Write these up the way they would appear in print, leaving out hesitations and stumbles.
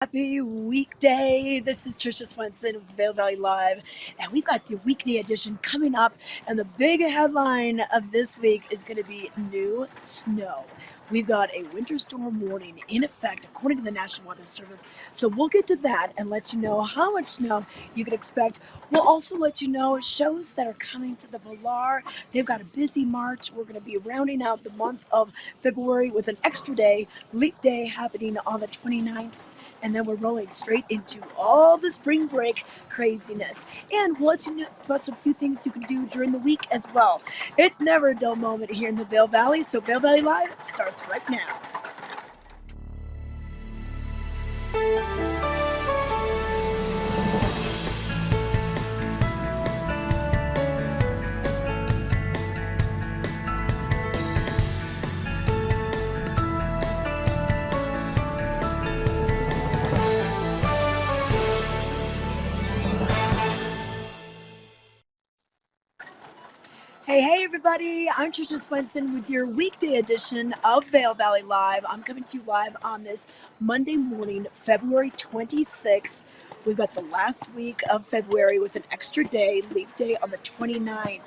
Happy weekday. This is Trisha Swenson with Vail Valley Live, and we've got the weekday edition coming up. And the big headline of this week is going to be new snow. We've got a winter storm warning in effect according to the National Weather Service. So we'll get to that and let you know how much snow you can expect. We'll also let you know shows that are coming to the Valar. They've got a busy March. We're going to be rounding out the month of February with an extra day, leap day, happening on the 29th. And then we're rolling straight into all the spring break craziness. And we'll let you know about some few things you can do during the week as well. It's never a dull moment here in the Vail Valley, so Vail Valley Live starts right now. Hey everybody, I'm Trisha Swenson with your weekday edition of Vail Valley Live. I'm coming to you live on this Monday morning, February 26th. We've got the last week of February with an extra day, leap day on the 29th.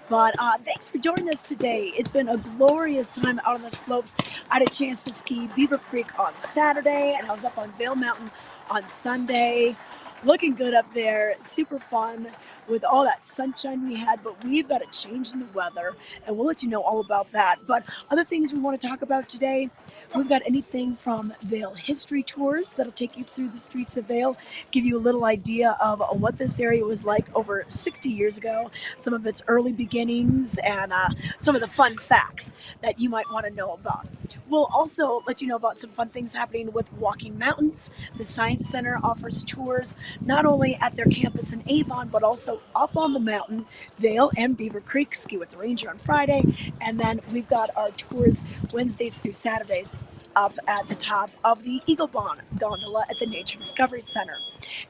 But thanks for joining us today. It's been a glorious time out on the slopes. I had a chance to ski Beaver Creek on Saturday, and I was up on Vail Mountain on Sunday. Looking good up there, super fun with all that sunshine we had, but we've got a change in the weather, and we'll let you know all about that. But other things we want to talk about today, we've got anything from Vail history tours that'll take you through the streets of Vail, give you a little idea of what this area was like over 60 years ago, some of its early beginnings, and some of the fun facts that you might want to know about. We'll also let you know about some fun things happening with Walking Mountains. The Science Center offers tours not only at their campus in Avon, but also up on the mountain, Vail and Beaver Creek. Ski with the Ranger on Friday. And then we've got our tours Wednesdays through Saturdays up at the top of the Eagle Bond gondola at the Nature Discovery Center.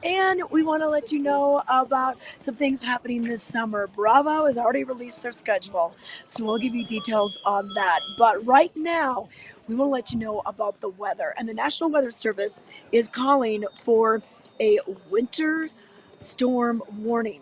And we want to let you know about some things happening this summer. Bravo has already released their schedule, so we'll give you details on that. But right now, we want to let you know about the weather. And the National Weather Service is calling for a winter storm warning.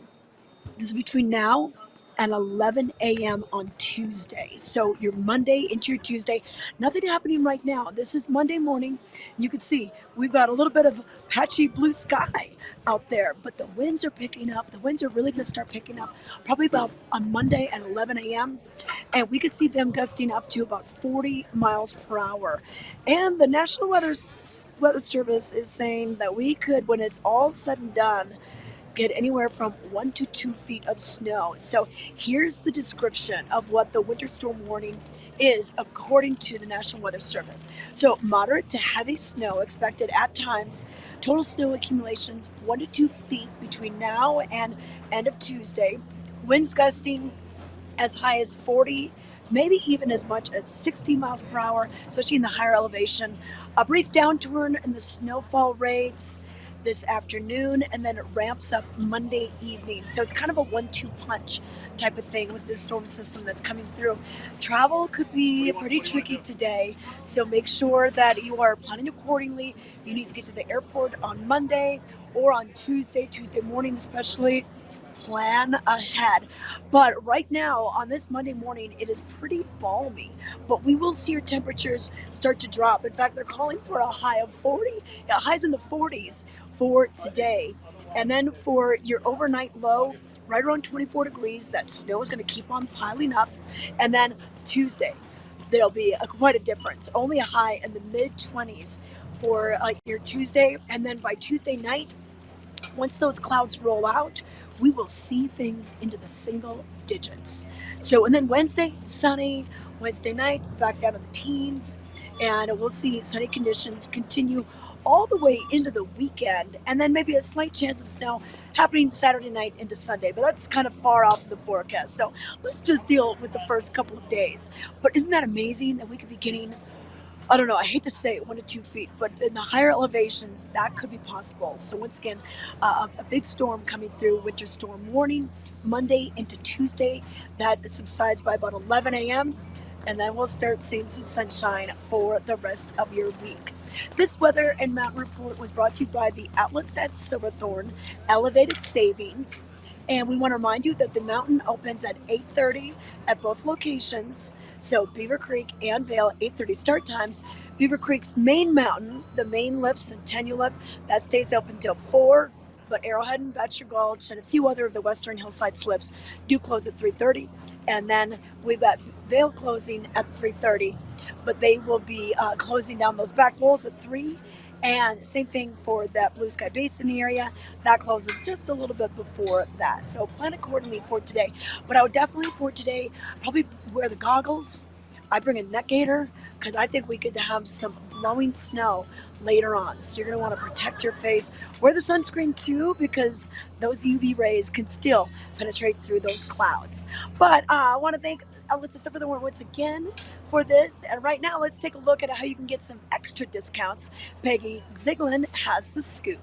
This is between now and 11 a.m. on Tuesday. So your Monday into your Tuesday, nothing happening right now. This is Monday morning. You can see we've got a little bit of patchy blue sky out there, but the winds are picking up. The winds are really going to start picking up probably about on Monday at 11 a.m. And we could see them gusting up to about 40 miles per hour. And the National Weather Service is saying that we could, when it's all said and done, get anywhere from 1 to 2 feet of snow. So here's the description of what the winter storm warning is according to the National Weather Service. So moderate to heavy snow expected at times. Total snow accumulations 1 to 2 feet between now and end of Tuesday. Winds gusting as high as 40, maybe even as much as 60 miles per hour, especially in the higher elevation. A brief downturn in the snowfall rates this afternoon, and then it ramps up Monday evening. So it's kind of a 1-2 punch type of thing with this storm system that's coming through. Travel could be pretty tricky today, so make sure that you are planning accordingly. You need to get to the airport on Monday or on Tuesday morning especially. Plan ahead. But right now, on this Monday morning, it is pretty balmy, but we will see your temperatures start to drop. In fact, they're calling for a high of 40, highs in the 40s for today. And then for your overnight low, right around 24 degrees, that snow is going to keep on piling up. And then Tuesday, there'll be quite a difference. Only a high in the mid 20s for your Tuesday. And then by Tuesday night, once those clouds roll out, we will see things into the single digits. So, and then Wednesday, sunny. Wednesday night, back down to the teens. And we'll see sunny conditions continue all the way into the weekend. And then maybe a slight chance of snow happening Saturday night into Sunday. But that's kind of far off in the forecast. So let's just deal with the first couple of days. But isn't that amazing that we could be getting, I don't know, I hate to say it, 1 to 2 feet, but in the higher elevations, that could be possible. So once again, a big storm coming through, winter storm warning, Monday into Tuesday. That subsides by about 11 a.m. and then we'll start seeing some sunshine for the rest of your week. This weather and mountain report was brought to you by the outlets at Silverthorne, Elevated Savings. And we want to remind you that the mountain opens at 8:30 at both locations. So Beaver Creek and Vail, 8:30 start times. Beaver Creek's main mountain, the main lift, Centennial Lift, that stays open until 4. But Arrowhead and Bachelor Gulch and a few other of the western hillside slips do close at 3:30. And then we've got Vail closing at 3:30, but they will be closing down those back bowls at 3. And same thing for that Blue Sky Basin area. That closes just a little bit before that. So plan accordingly for today. But I would definitely for today probably wear the goggles. I bring a neck gaiter because I think we could have some blowing snow later on. So you're going to want to protect your face. Wear the sunscreen too because those UV rays can still penetrate through those clouds. But I want to thank Outlets of Silverthorne once again for this. And right now, let's take a look at how you can get some extra discounts. Peggy Ziegler has the scoop.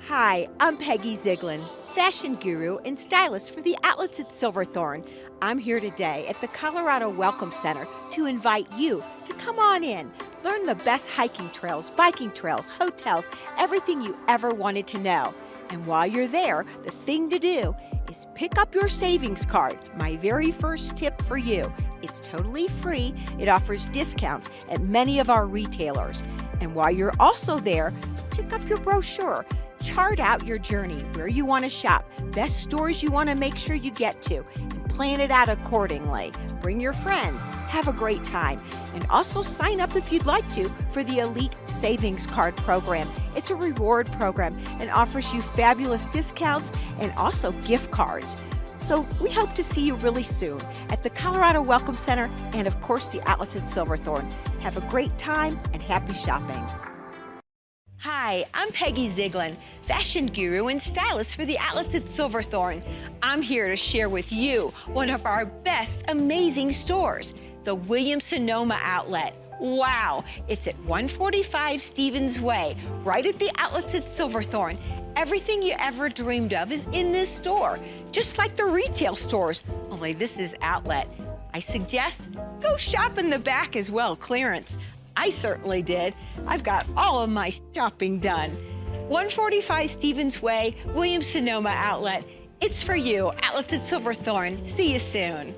Hi, I'm Peggy Ziegler, fashion guru and stylist for the Outlets at Silverthorne. I'm here today at the Colorado Welcome Center to invite you to come on in, learn the best hiking trails, biking trails, hotels, everything you ever wanted to know. And while you're there, the thing to do is pick up your savings card, my very first tip for you. It's totally free. It offers discounts at many of our retailers. And while you're also there, pick up your brochure. Chart out your journey, where you want to shop, best stores you want to make sure you get to, and plan it out accordingly. Bring your friends, have a great time, and also sign up if you'd like to for the Elite Savings Card program. It's a reward program and offers you fabulous discounts and also gift cards. So we hope to see you really soon at the Colorado Welcome Center and of course the Outlets at Silverthorne. Have a great time and happy shopping. Hi, I'm Peggy Ziegler, fashion guru and stylist for the Outlets at Silverthorne. I'm here to share with you one of our best amazing stores, the Williams-Sonoma Outlet. Wow, it's at 145 Stevens Way, right at the Outlets at Silverthorne. Everything you ever dreamed of is in this store, just like the retail stores, only this is outlet. I suggest go shop in the back as well, clearance. I certainly did. I've got all of my shopping done. 145 Stevens Way, Williams-Sonoma Outlet. It's for you, Outlets at Silverthorne. See you soon.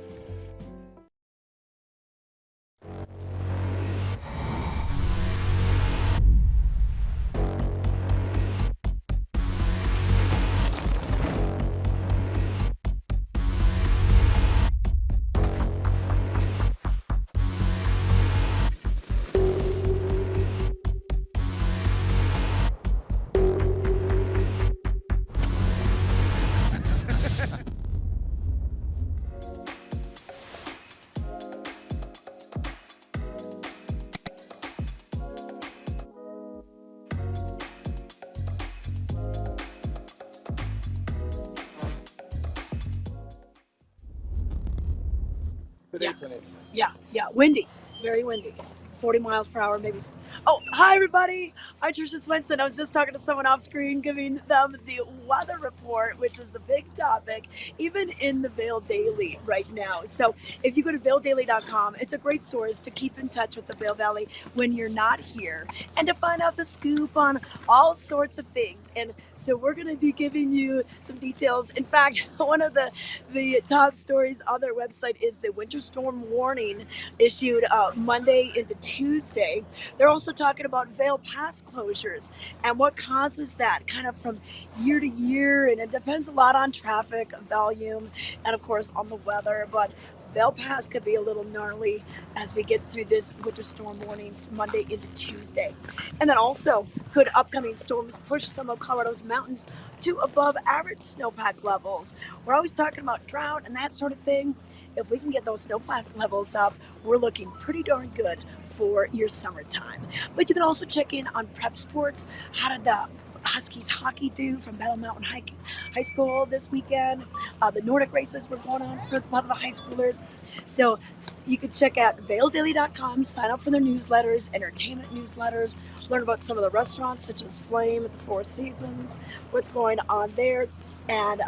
Yeah, windy, very windy. 40 miles per hour, maybe. Oh, hi everybody. I'm Trisha Swenson. I was just talking to someone off screen, giving them the weather report, which is the big topic, even in the Vail Daily right now. So if you go to vaildaily.com, it's a great source to keep in touch with the Vail Valley when you're not here and to find out the scoop on all sorts of things. And so we're going to be giving you some details. In fact, one of the top stories on their website is the winter storm warning issued Monday into Tuesday. They're also talking about Vail Pass closures and what causes that kind of from year to year, and it depends a lot on traffic volume and of course on the weather, but Vail Pass could be a little gnarly as we get through this winter storm warning Monday into Tuesday. And then also, could upcoming storms push some of Colorado's mountains to above average snowpack levels? We're always talking about drought and that sort of thing. If we can get those snowpack levels up, we're looking pretty darn good for your summertime. But you can also check in on prep sports. How did the Huskies hockey do from Battle Mountain High School this weekend. The Nordic races were going on for a lot of the high schoolers. So you could check out vaildaily.com, sign up for their newsletters, entertainment newsletters, learn about some of the restaurants such as Flame at the Four Seasons, what's going on there, and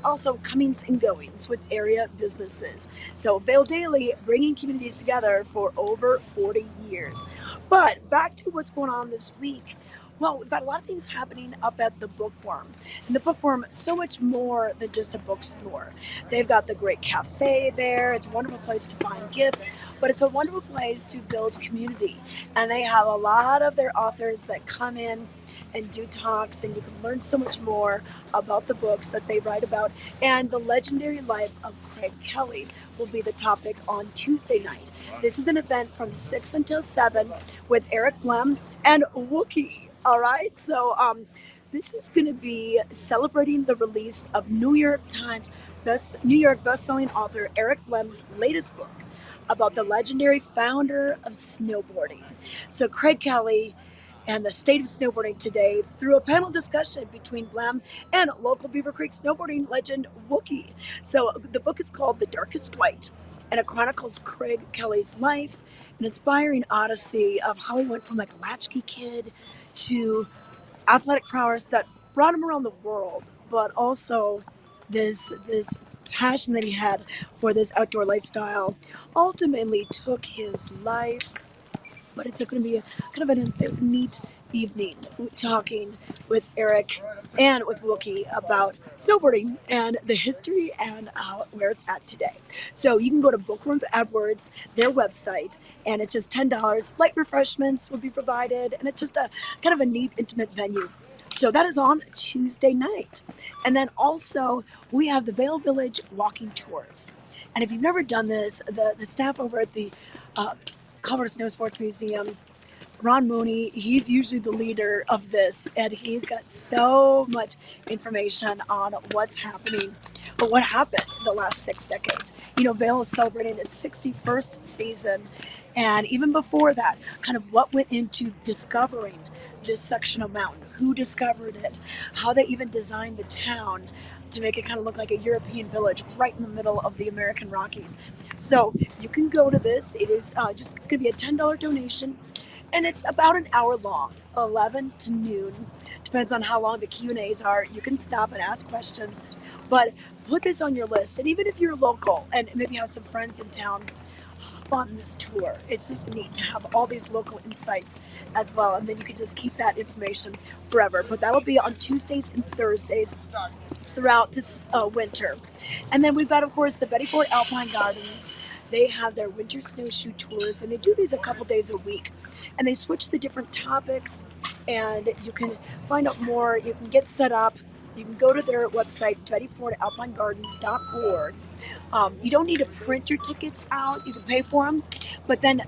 also comings and goings with area businesses. So Vail Daily, bringing communities together for over 40 years. But back to what's going on this week. Well, we've got a lot of things happening up at the Bookworm. And the Bookworm, so much more than just a bookstore. They've got the great cafe there. It's a wonderful place to find gifts, but it's a wonderful place to build community. And they have a lot of their authors that come in and do talks, and you can learn so much more about the books that they write about. And the legendary life of Craig Kelly will be the topic on Tuesday night. This is an event from 6 until 7 with Eric Blem and Wookie. All right, so this is going to be celebrating the release of New York best-selling author Eric Blem's latest book about the legendary founder of snowboarding. So Craig Kelly and the state of snowboarding today through a panel discussion between Blem and local Beaver Creek snowboarding legend Wookie. So the book is called The Darkest White, and it chronicles Craig Kelly's life, an inspiring odyssey of how he went from like a latchkey kid to athletic prowess that brought him around the world, but also this passion that he had for this outdoor lifestyle ultimately took his life. But it's going to be kind of a neat evening talking with Eric and with Wookie about snowboarding and the history and where it's at today. So you can go to Bookworm AdWords, their website, and it's just $10. Light refreshments will be provided, and it's just a kind of a neat, intimate venue. So that is on Tuesday night. And then also we have the Vail Village walking tours. And if you've never done this, the staff over at the Colorado Snow Sports Museum, Ron Mooney, he's usually the leader of this, and he's got so much information on what's happening, but what happened the last 6 decades. You know, Vail is celebrating its 61st season, and even before that, kind of what went into discovering this section of mountain, who discovered it, how they even designed the town to make it kind of look like a European village right in the middle of the American Rockies. So you can go to this. It is just going to be a $10 donation, and it's about an hour long, 11 to noon. Depends on how long the Q&As are. You can stop and ask questions, but put this on your list. And even if you're local and maybe have some friends in town, hop on this tour. It's just neat to have all these local insights as well, and then you can just keep that information forever. But that'll be on Tuesdays and Thursdays throughout this winter. And then we've got, of course, the Betty Ford Alpine Gardens. They have their winter snowshoe tours, and they do these a couple days a week. And they switch the different topics, and you can find out more. You can get set up. You can go to their website, bettyfordalpinegardens.org. You don't need to print your tickets out. You can pay for them, but then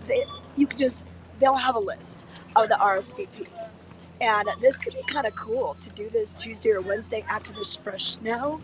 they'll have a list of the RSVPs. And this could be kind of cool to do this Tuesday or Wednesday after there's fresh snow,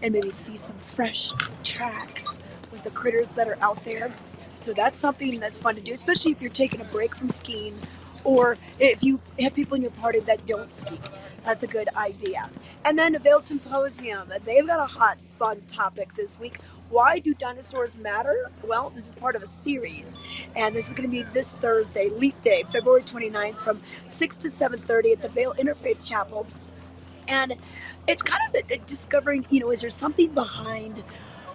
and maybe see some fresh tracks with the critters that are out there. So that's something that's fun to do, especially if you're taking a break from skiing, or if you have people in your party that don't ski. That's a good idea. And then the Vail Symposium. They've got a hot, fun topic this week. Why do dinosaurs matter? Well, this is part of a series, and this is going to be this Thursday, Leap Day, February 29th, from 6 to 7:30 at the Vail Interfaith Chapel. And it's kind of discovering, is there something behind,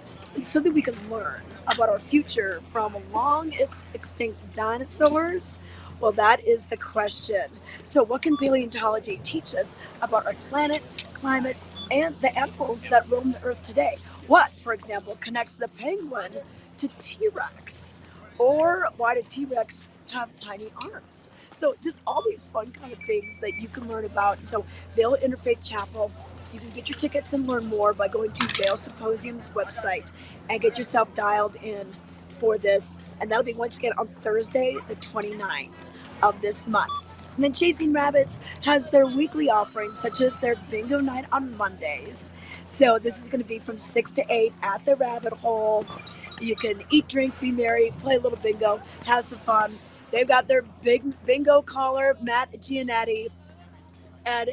something we can learn about our future from long extinct dinosaurs? Well, that is the question. So what can paleontology teach us about our planet, climate, and the animals that roam the earth today? What, for example, connects the penguin to T-Rex? Or why did T-Rex have tiny arms? So just all these fun kind of things that you can learn about. So Vail Interfaith Chapel, you can get your tickets and learn more by going to Vail Symposium's website and get yourself dialed in for this. And that'll be once again on Thursday, the 29th of this month. And then Chasing Rabbits has their weekly offerings, such as their bingo night on Mondays. So this is going to be from 6 to 8 at the Rabbit Hole. You can eat, drink, be merry, play a little bingo, have some fun. They've got their big bingo caller, Matt Giannetti, And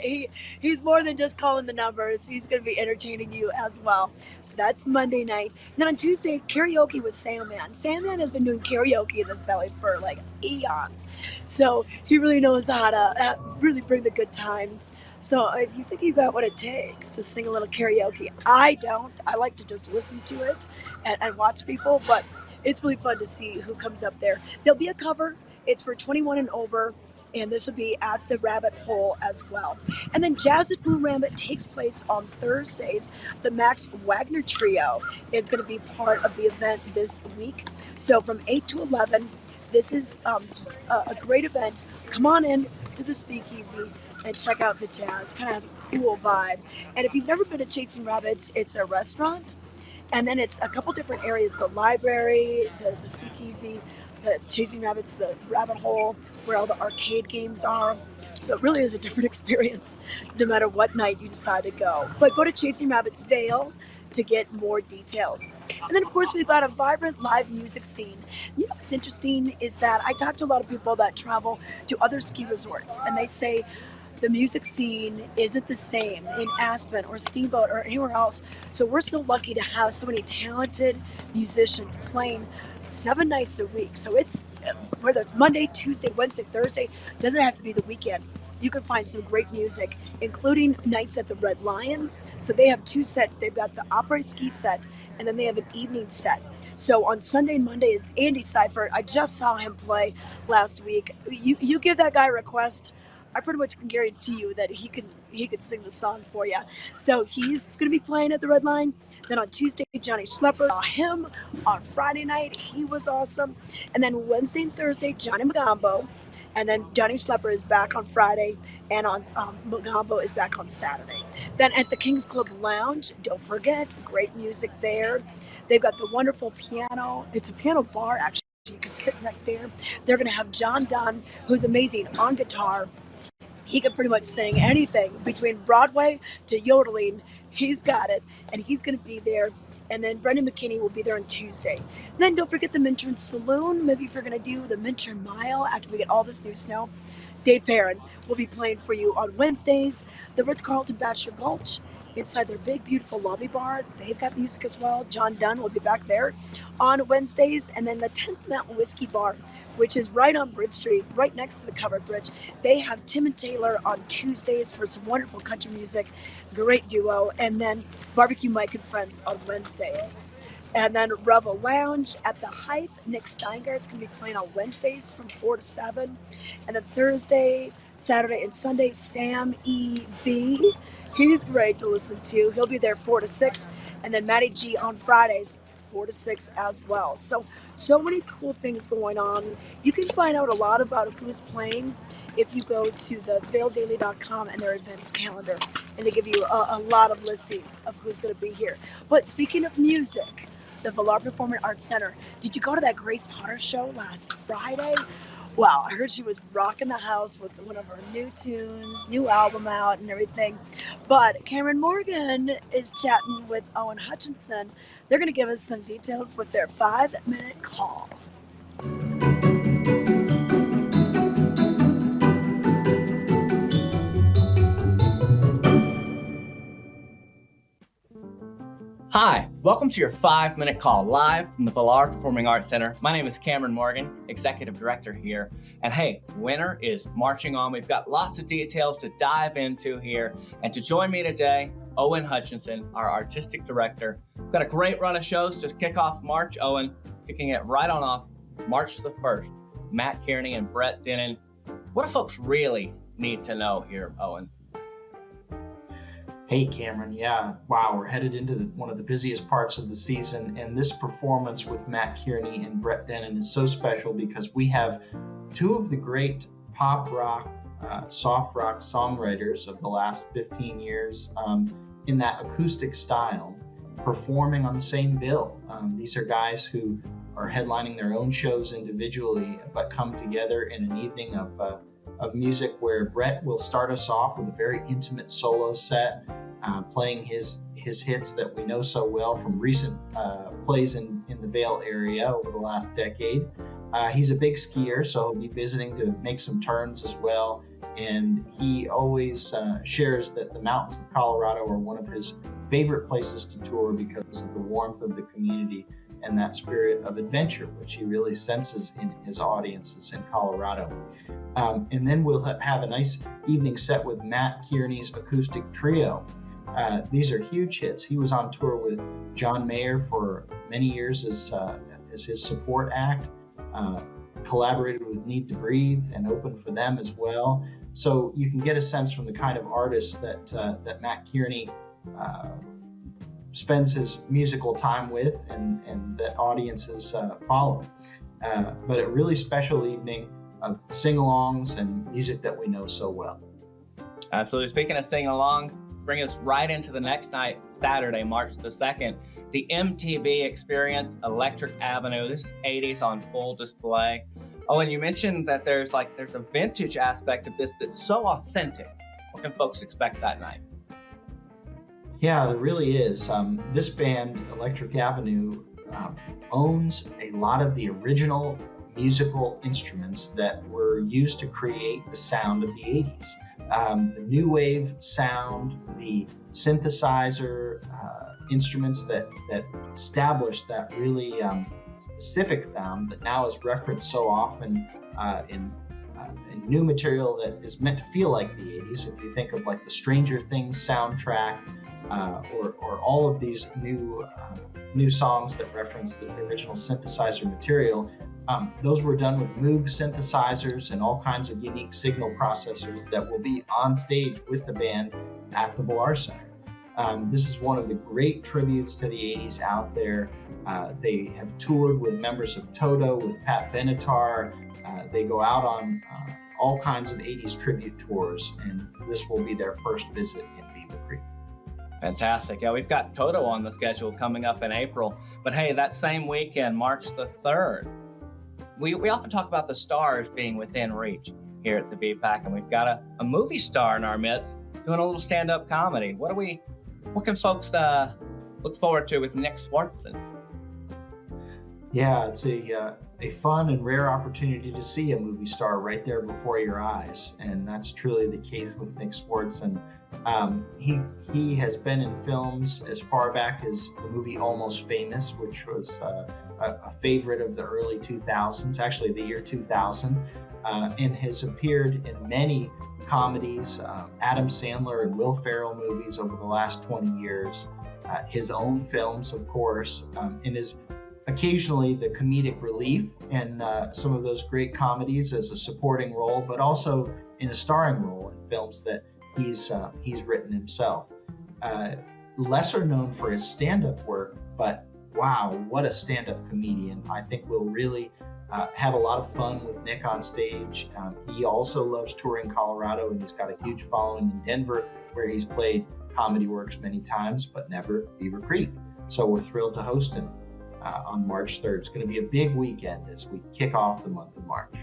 he's more than just calling the numbers. He's going to be entertaining you as well. So that's Monday night. And then on Tuesday, karaoke with Sandman. Sandman has been doing karaoke in this valley for like eons. So he really knows how to really bring the good time. So if you think you got what it takes to sing a little karaoke, I don't. I like to just listen to it and watch people, but it's really fun to see who comes up there. There'll be a cover. It's for 21 and over, and this will be at the Rabbit Hole as well. And then Jazz at Blue Rabbit takes place on Thursdays. The Max Wagner Trio is going to be part of the event this week. So from 8 to 11, this is just a great event. Come on in to the Speakeasy and check out the jazz. Kind of has a cool vibe. And if you've never been to Chasing Rabbits, it's a restaurant. And then it's a couple different areas, the library, the Speakeasy, the Chasing Rabbits, the Rabbit Hole, where all the arcade games are. So it really is a different experience no matter what night you decide to go. But go to Chasing Rabbits Vail to get more details. And then, of course, we've got a vibrant live music scene. You know what's interesting is that I talk to a lot of people that travel to other ski resorts, and they say the music scene isn't the same in Aspen or Steamboat or anywhere else. So we're so lucky to have so many talented musicians playing 7 nights a week. So it's whether it's Monday, Tuesday, Wednesday, Thursday, doesn't have to be the weekend. You can find some great music, including nights at the Red Lion. So they have 2 sets. They've got the Après ski set, and then they have an evening set. So on Sunday and Monday, it's Andy Seifert. I just saw him play last week. You give that guy a request, I pretty much can guarantee you that he could sing the song for you. So he's going to be playing at the Red Line. Then on Tuesday, Johnny Schlepper, saw him on Friday night. He was awesome. And then Wednesday and Thursday, Johnny Magambo. And then Johnny Schlepper is back on Friday, and on Magambo is back on Saturday. Then at the Kings Club Lounge, don't forget, great music there. They've got the wonderful piano. It's a piano bar, actually. You can sit right there. They're going to have John Dunn, who's amazing on guitar. He can pretty much sing anything between Broadway to yodeling. He's got it, and he's going to be there. And then Brendan McKinney will be there on Tuesday. And then don't forget the Minturn Saloon. Maybe if you're going to do the Minturn Mile after we get all this new snow, Dave Perrin will be playing for you on Wednesdays. The Ritz-Carlton Bachelor Gulch, inside their big, beautiful lobby bar, they've got music as well. John Dunn will be back there on Wednesdays. And then the 10th Mountain Whiskey Bar, which is right on Bridge Street, right next to the covered bridge. They have Tim and Taylor on Tuesdays for some wonderful country music, great duo, and then Barbecue Mike and Friends on Wednesdays. And then Revel Lounge at the Hythe, Nick Steingart's going to be playing on Wednesdays from 4 to 7. And then Thursday, Saturday, and Sunday, Sam E.B. He's great to listen to. He'll be there 4 to 6. And then Matty G on Fridays, 4 to 6 as well. So many cool things going on. You can find out a lot about who's playing if you go to the vaildaily.com and their events calendar, and they give you a lot of listings of who's going to be here. But speaking of music, the Villar Performing Arts Center, did you go to that Grace Potter show last Friday? Wow, I heard she was rocking the house with one of her new tunes, new album out and everything. But Cameron Morgan is chatting with Owen Hutchinson. They're going to give us some details with their 5-minute call. Hi, welcome to your 5-minute call live from the Villar Performing Arts Center. My name is Cameron Morgan, Executive Director here. And hey, winter is marching on. We've got lots of details to dive into here. And to join me today, Owen Hutchinson, our Artistic Director. We've got a great run of shows to kick off March. Owen, kicking it right on off March the 1st. Matt Kearney and Brett Dennen. What do folks really need to know here, Owen? Hey Cameron, yeah, wow, we're headed into one of the busiest parts of the season, and this performance with Matt Kearney and Brett Dennen is so special because we have 2 of the great pop rock, soft rock songwriters of the last 15 years in that acoustic style performing on the same bill. These are guys who are headlining their own shows individually, but come together in an evening of music where Brett will start us off with a very intimate solo set, playing his hits that we know so well from recent plays in the Vail area over the last decade. He's a big skier, so he'll be visiting to make some turns as well. And he always shares that the mountains of Colorado are one of his favorite places to tour because of the warmth of the community and that spirit of adventure, which he really senses in his audiences in Colorado. And then we'll have a nice evening set with Matt Kearney's acoustic trio. These are huge hits. He was on tour with John Mayer for many years as his support act, collaborated with Need to Breathe and opened for them as well. So you can get a sense from the kind of artist that Matt Kearney spends his musical time with and that audiences follow. But a really special evening of sing-alongs and music that we know so well. Absolutely. Speaking of singing along, bring us right into the next night, Saturday, March the 2nd. The MTV Experience, Electric Avenue. This is 80s on full display. Oh, and you mentioned that there's a vintage aspect of this that's so authentic. What can folks expect that night? Yeah, there really is. This band, Electric Avenue, owns a lot of the original musical instruments that were used to create the sound of the 80s. The new wave sound, the synthesizer instruments that established that really specific sound that now is referenced so often in new material that is meant to feel like the 80s. If you think of like the Stranger Things soundtrack, or all of these new songs that reference the original synthesizer material, those were done with Moog synthesizers and all kinds of unique signal processors that will be on stage with the band at the Villar Center. This is one of the great tributes to the 80s out there. They have toured with members of Toto, with Pat Benatar. They go out on all kinds of 80s tribute tours, and this will be their first visit in Beaver Creek. Fantastic. Yeah, we've got Toto on the schedule coming up in April. But hey, that same weekend, March the 3rd, we often talk about the stars being within reach here at the VPAC, and we've got a movie star in our midst doing a little stand-up comedy. What can folks look forward to with Nick Swartzen? Yeah, it's a fun and rare opportunity to see a movie star right there before your eyes, and that's truly the case with Nick Swartzen. He has been in films as far back as the movie Almost Famous, which was a favorite of the early 2000s, actually the year 2000, and has appeared in many comedies, Adam Sandler and Will Ferrell movies over the last 20 years, his own films, of course, and is occasionally the comedic relief in some of those great comedies as a supporting role, but also in a starring role in films that he's written himself. Lesser known for his stand-up work, but wow, what a stand-up comedian. I think we'll really have a lot of fun with Nick on stage. He also loves touring Colorado, and he's got a huge following in Denver, where he's played Comedy Works many times, but never Beaver Creek. So we're thrilled to host him on March 3rd. It's going to be a big weekend as we kick off the month of March.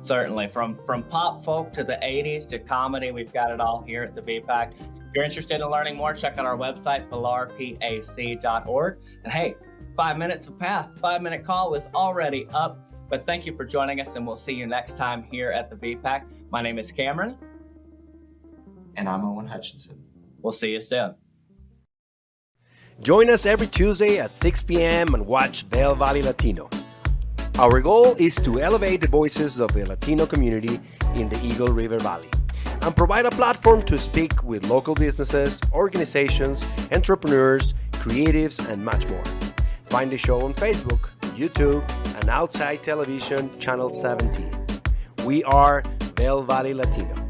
Certainly. From pop folk to the 80s to comedy, we've got it all here at the VPAC. If you're interested in learning more, check out our website, villarpac.org. And hey, 5 minutes of path, 5-minute call is already up. But thank you for joining us, and we'll see you next time here at the VPAC. My name is Cameron. And I'm Owen Hutchinson. We'll see you soon. Join us every Tuesday at 6 p.m. and watch Vail Valley Latino. Our goal is to elevate the voices of the Latino community in the Eagle River Valley and provide a platform to speak with local businesses, organizations, entrepreneurs, creatives, and much more. Find the show on Facebook, YouTube, and Outside Television Channel 17. We are Vail Valley Latino.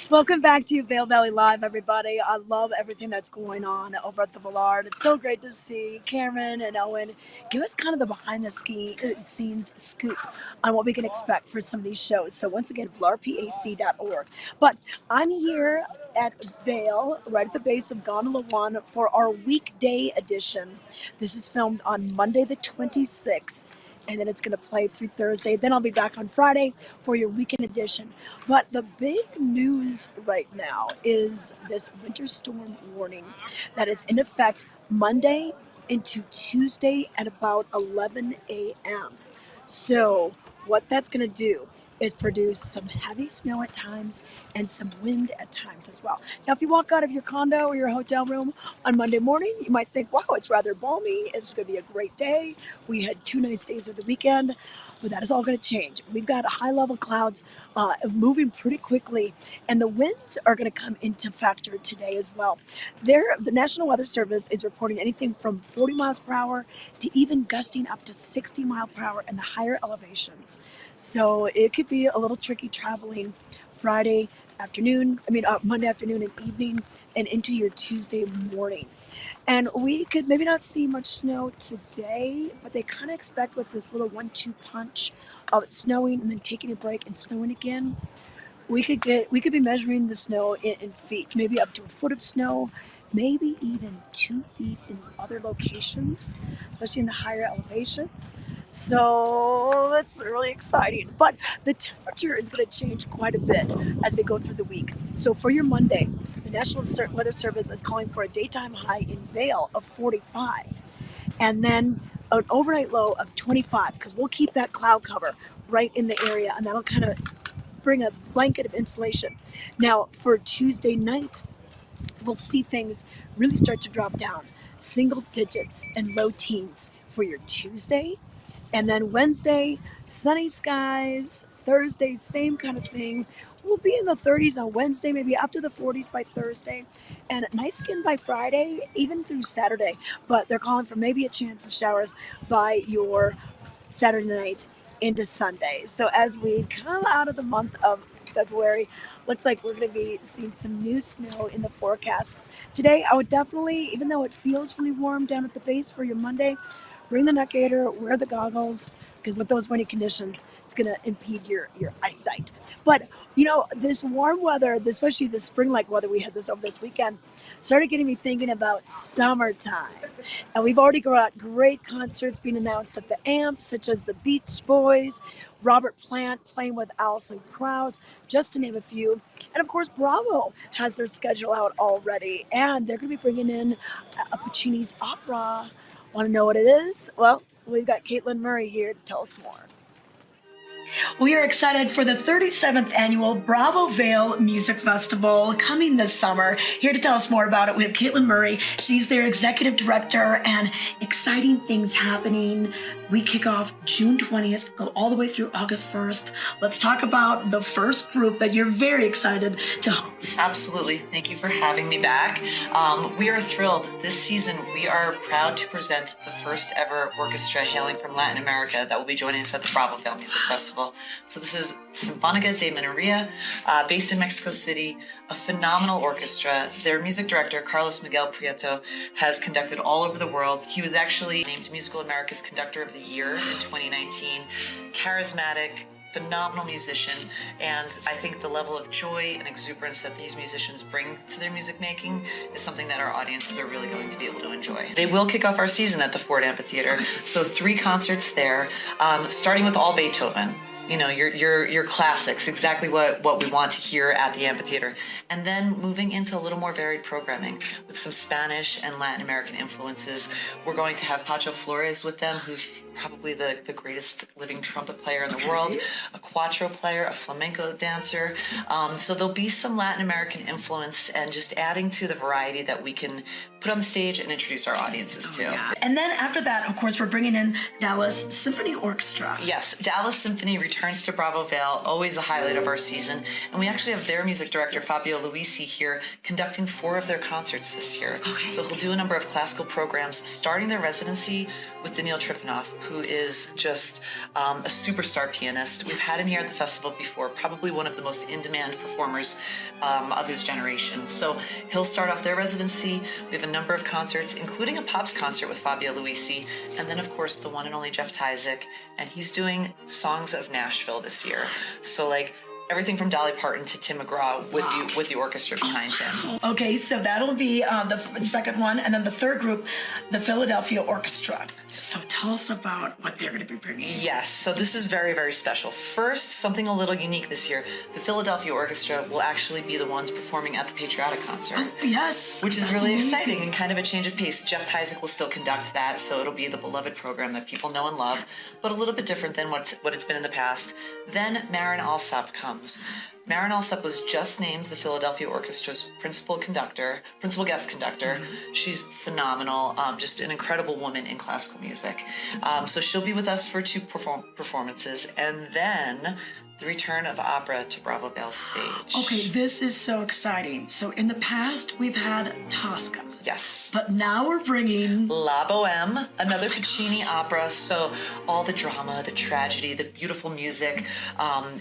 Welcome back to Vail Valley Live, everybody. I love everything that's going on over at the Villard. It's so great to see Cameron and Owen give us kind of the behind-the-scenes scoop on what we can expect for some of these shows. So once again, villarpac.org. But I'm here at Vail, right at the base of Gondola 1 for our weekday edition. This is filmed on Monday the 26th. And then it's going to play through Thursday. Then I'll be back on Friday for your weekend edition. But the big news right now is this winter storm warning that is in effect Monday into Tuesday at about 11 a.m. So what that's going to do is produce some heavy snow at times and some wind at times as well. Now, if you walk out of your condo or your hotel room on Monday morning, you might think, wow, it's rather balmy. It's going to be a great day. We had 2 nice days of the weekend, but that is all going to change. We've got high level clouds moving pretty quickly, and the winds are going to come into factor today as well. The National Weather Service is reporting anything from 40 miles per hour to even gusting up to 60 miles per hour in the higher elevations. So it could be a little tricky traveling Monday afternoon and evening and into your Tuesday morning. And we could maybe not see much snow today, but they kind of expect with this little 1-2 punch of it snowing and then taking a break and snowing again, we could be measuring the snow in feet, maybe up to a foot of snow, maybe even 2 feet in other locations, especially in the higher elevations. So that's really exciting. But the temperature is going to change quite a bit as we go through the week. So for your Monday, the National Weather Service is calling for a daytime high in Vail of 45, and then an overnight low of 25, because we'll keep that cloud cover right in the area, and that'll kind of bring a blanket of insulation. Now, for Tuesday night, we'll see things really start to drop down, single digits and low teens for your Tuesday. And then Wednesday, sunny skies. Thursday, same kind of thing. We'll be in the 30s on Wednesday, maybe up to the 40s by Thursday. And nice skin by Friday, even through Saturday. But they're calling for maybe a chance of showers by your Saturday night into Sunday. So as we come out of the month of February, looks like we're going to be seeing some new snow in the forecast. Today, I would definitely, even though it feels really warm down at the base for your Monday, bring the neck gaiter, wear the goggles, because with those windy conditions, it's going to impede your eyesight. But, this warm weather, especially the spring-like weather we had over this weekend, started getting me thinking about summertime. And we've already got great concerts being announced at the AMP, such as the Beach Boys, Robert Plant playing with Alison Krauss, just to name a few. And of course, Bravo has their schedule out already, and they're going to be bringing in a Puccini's opera. Want to know what it is? Well, we've got Caitlin Murray here to tell us more. We are excited for the 37th annual Bravo Vail Music Festival coming this summer. Here to tell us more about it, we have Caitlin Murray. She's their executive director, and exciting things happening. We kick off June 20th, go all the way through August 1st. Let's talk about the first group that you're very excited to host. Absolutely. Thank you for having me back. We are thrilled. This season, we are proud to present the first ever orchestra hailing from Latin America that will be joining us at the Bravo Vail Music Festival. So this is Sinfónica de Minoría, based in Mexico City, a phenomenal orchestra. Their music director, Carlos Miguel Prieto, has conducted all over the world. He was actually named Musical America's Conductor of the Year in 2019. Charismatic, phenomenal musician, and I think the level of joy and exuberance that these musicians bring to their music making is something that our audiences are really going to be able to enjoy. They will kick off our season at the Ford Amphitheater, so 3 concerts there, starting with all Beethoven. Your classics, exactly what we want to hear at the amphitheater. And then moving into a little more varied programming with some Spanish and Latin American influences. We're going to have Pacho Flores with them, who's probably the greatest living trumpet player in the world, a cuatro player, a flamenco dancer. So there'll be some Latin American influence and just adding to the variety that we can put on the stage and introduce our audiences to. Yeah. And then after that, of course, we're bringing in Dallas Symphony Orchestra. Yes, Dallas Symphony returns to Bravo Vail, always a highlight of our season. And we actually have their music director, Fabio Luisi, here conducting 4 of their concerts this year. Okay. So he'll do a number of classical programs, starting their residency with Daniil Trifonov, who is just a superstar pianist. We've had him here at the festival before, probably one of the most in-demand performers of his generation. So he'll start off their residency. We have a number of concerts, including a Pops concert with Fabio Luisi, and then, of course, the one and only Jeff Tyzik, and he's doing Songs of Nashville this year. So, everything from Dolly Parton to Tim McGraw with the orchestra behind him. Okay, so that'll be the second one, and then the third group, the Philadelphia Orchestra. So tell us about what they're going to be bringing. Yes, so this is very, very special. First, something a little unique this year. The Philadelphia Orchestra will actually be the ones performing at the Patriotic Concert. Oh, yes. Which is That's really amazing. exciting and kind of a change of pace. Jeff Tyzik will still conduct that, so it'll be the beloved program that people know and love, but a little bit different than what it's been in the past. Then Marin Alsop comes. Marin Alsop was just named the Philadelphia Orchestra's principal guest conductor. She's phenomenal, just an incredible woman in classical music. So she'll be with us for 2 performances, and then the return of Après to Bravo Vail stage. Okay, this is so exciting. So in the past, we've had Tosca. Yes. But now we're bringing La Boheme, another Puccini opera. So all the drama, the tragedy, the beautiful music.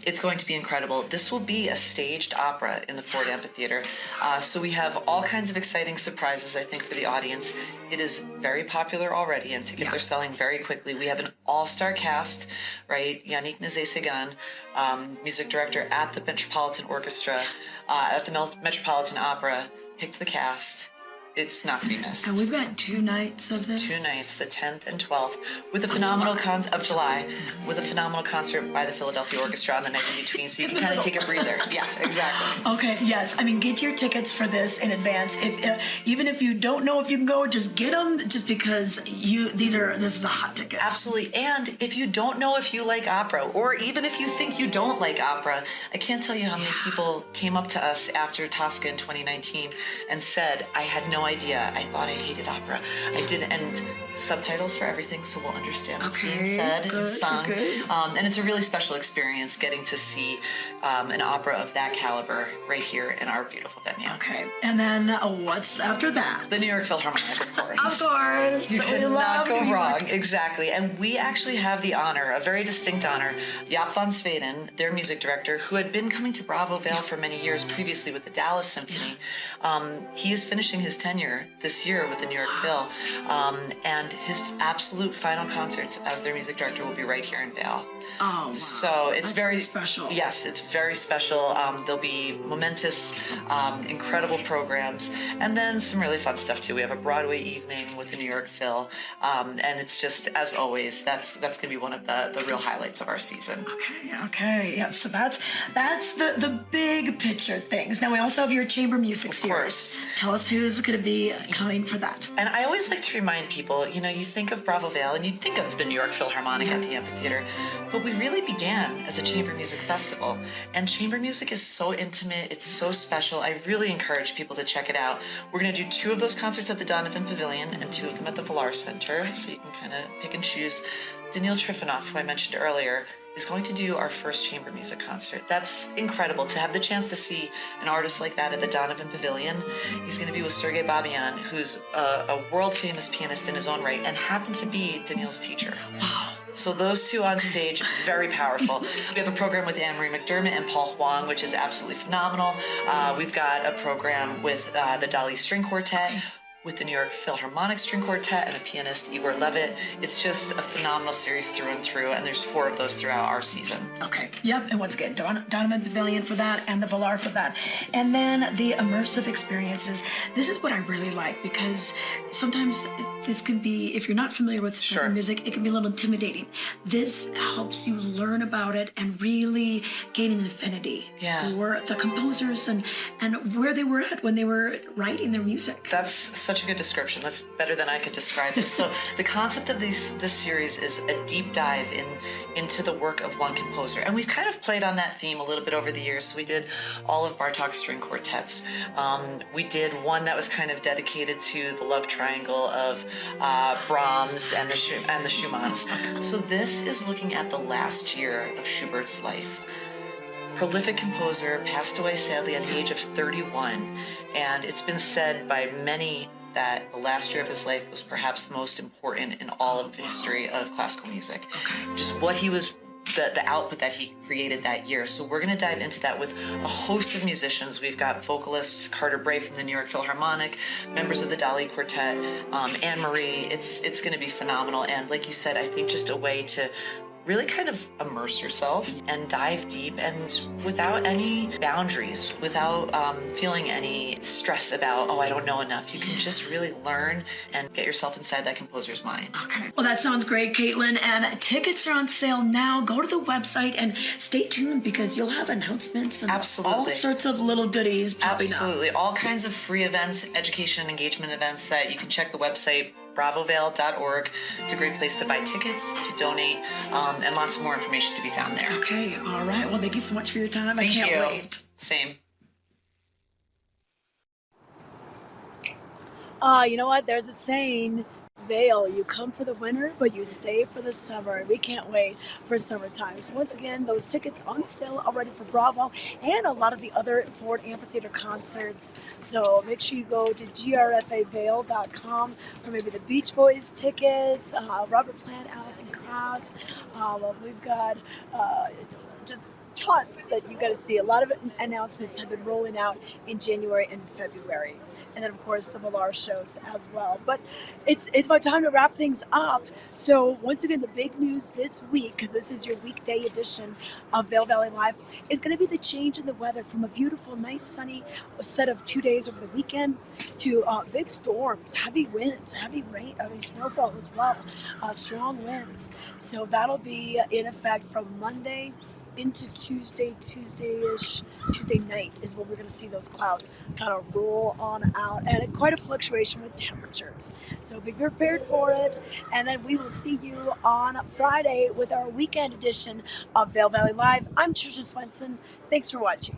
It's going to be incredible. This will be a staged opera in the Ford Amphitheater. So we have all kinds of exciting surprises, I think, for the audience. It is very popular already, and tickets are selling very quickly. We have an all-star cast, right? Yannick Nézet-Séguin, music director at the Metropolitan Orchestra, at the Metropolitan Opera, picked the cast. It's not to be missed. And we've got 2 nights of this. 2 nights, the 10th and 12th, with a phenomenal July, with a phenomenal concert by the Philadelphia Orchestra on the night in between, so you can kind of take a breather. Yeah, exactly. Okay, yes. I mean, get your tickets for this in advance. If even if you don't know if you can go, just get them. Just because this is a hot ticket. Absolutely. And if you don't know if you like opera, or even if you think you don't like opera, I can't tell you how many people came up to us after Tosca in 2019 and said, "I had no idea. I thought I hated opera. I didn't." And subtitles for everything, so we'll understand what's being said and sung. And it's a really special experience getting to see an opera of that caliber right here in our beautiful venue. Okay. And then what's after that? The New York Philharmonic, of course. Of course. You We could love not go New York. wrong. Exactly. And we actually have the honor, a very distinct honor, Jaap van Zweden, their music director, who had been coming to Bravo Vail for many years previously with the Dallas Symphony. He is finishing his tenure this year with the New York Phil. And his absolute final concerts as their music director will be right here in Vail. Oh, wow. So it's That's very special. Yes, it's very special. There'll be momentous, incredible programs, and then some really fun stuff too. We have a Broadway evening with the New York Phil, and it's just, as always, that's going to be one of the real highlights of our season. Okay. Yeah. So that's the big picture things. Now we also have your chamber music series. course. Tell us who's going to be coming for that. And I always like to remind people, you think of Bravo Vail and you think of the New York Philharmonic at the amphitheater, but we really began as a chamber music festival. And chamber music is so intimate, it's so special. I really encourage people to check it out. We're going to do 2 of those concerts at the Donovan Pavilion and 2 of them at the Valar Center, so you can kind of pick and choose. Daniil Trifonov, who I mentioned earlier, is going to do our first chamber music concert. That's incredible to have the chance to see an artist like that at the Donovan Pavilion. He's going to be with Sergei Babian, who's a world-famous pianist in his own right and happened to be Daniil's teacher. Wow. So those 2 on stage, very powerful. We have a program with Anne-Marie McDermott and Paul Huang, which is absolutely phenomenal. We've got a program with the Dali String Quartet, with the New York Philharmonic String Quartet and the pianist Igor Levitt. It's just a phenomenal series through and through, and there's 4 of those throughout our season. Okay. Yep. And once again, Donovan Pavilion for that and the Valar for that. And then the immersive experiences. This is what I really like, because sometimes this can be, if you're not familiar with chamber music, it can be a little intimidating. This helps you learn about it and really gain an affinity for the composers and where they were at when they were writing their music. That's such a good description. That's better than I could describe it. So the concept of this series is a deep dive into the work of one composer. And we've kind of played on that theme a little bit over the years. So we did all of Bartók's string quartets. We did one that was kind of dedicated to the love triangle of Brahms and the Schumanns. So this is looking at the last year of Schubert's life. Prolific composer, passed away sadly at the age of 31, and it's been said by many that the last year of his life was perhaps the most important in all of the history of classical music. Just what he was, the output that he created that year. So we're going to dive into that with a host of musicians. We've got vocalists Carter Bray from the New York Philharmonic, members of the Dali Quartet, Anne-Marie. It's going to be phenomenal, and like you said, I think just a way to really kind of immerse yourself and dive deep, and without any boundaries, without feeling any stress about, oh, I don't know enough. You can just really learn and get yourself inside that composer's mind. Okay. Well, that sounds great, Caitlin. And tickets are on sale now. Go to the website and stay tuned because you'll have announcements and all sorts of little goodies popping up. Absolutely. All kinds of free events, education and engagement events that you can check the website, bravovail.org. It's a great place to buy tickets, to donate, and lots more information to be found there. Okay. All right. Well, thank you so much for your time. Thank I can't you. wait. Same. You know what? There's a saying, Vail, you come for the winter, but you stay for the summer. We can't wait for summertime. So once again, those tickets on sale already for Bravo and a lot of the other Ford Amphitheater concerts. So make sure you go to grfavail.com for maybe the Beach Boys tickets, Robert Plant, Alison Krauss. We've got just tons that you got to see. A lot of announcements have been rolling out in January and February, and then of course the Valar shows as well. But it's about time to wrap things up. So once again, the big news this week, because this is your weekday edition of Vail Valley Live, is going to be the change in the weather from a beautiful, nice, sunny set of 2 days over the weekend to big storms, heavy winds, heavy rain, heavy snowfall as well, strong winds. So that'll be in effect from Monday into Tuesday-ish, Tuesday night is when we're going to see those clouds kind of roll on out, and quite a fluctuation with temperatures. So be prepared for it, and then we will see you on Friday with our weekend edition of Vail Valley Live. I'm Trisha Swenson. Thanks for watching.